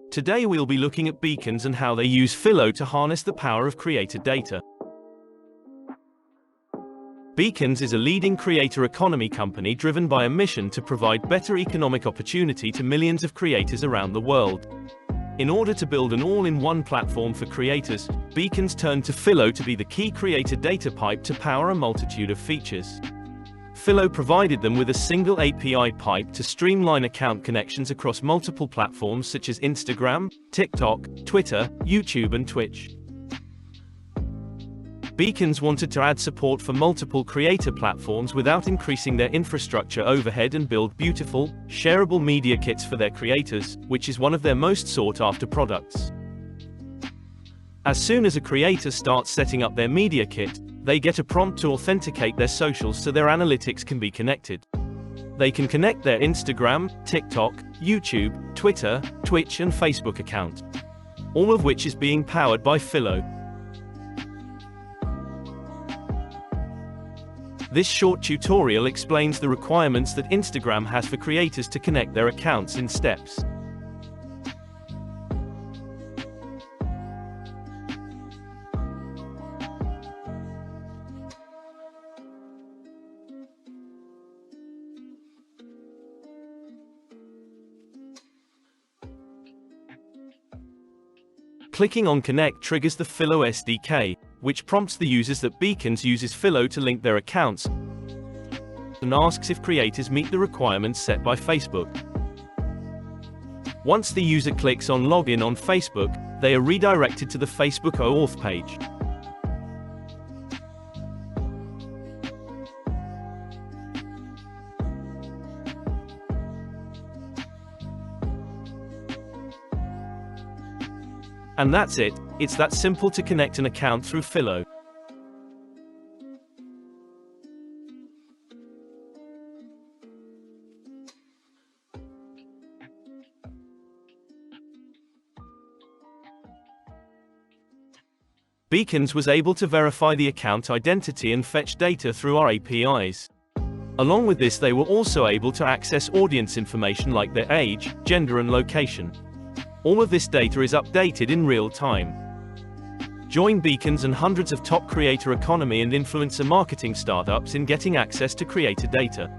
Today we'll be looking at beacons and how they use Phyllo to harness the power of creator data. Beacons is a leading creator economy company driven by a mission to provide better economic opportunity to millions of creators around the world. In order to build an all-in-one platform for creators, Beacons turned to Phyllo to be the key creator data pipe to power a multitude of features. Phyllo provided them with a single API pipe to streamline account connections across multiple platforms such as Instagram, TikTok, Twitter, YouTube and Twitch. Beacons wanted to add support for multiple creator platforms without increasing their infrastructure overhead and build beautiful, shareable media kits for their creators, which is one of their most sought-after products. As soon as a creator starts setting up their media kit, they get a prompt to authenticate their socials so their analytics can be connected. They can connect their Instagram, TikTok, YouTube, Twitter, Twitch and Facebook account, all of which is being powered by Phyllo. This short tutorial explains the requirements that Instagram has for creators to connect their accounts in steps. Clicking on Connect triggers the Phyllo SDK, which prompts the users that Beacons uses Phyllo to link their accounts and asks if creators meet the requirements set by Facebook. Once the user clicks on Login on Facebook, they are redirected to the Facebook auth page. And that's it, it's that simple to connect an account through Phyllo. Beacons was able to verify the account identity and fetch data through our APIs. Along with this, they were also able to access audience information like their age, gender and location. All of this data is updated in real time. Join Beacons and hundreds of top creator economy and influencer marketing startups in getting access to creator data.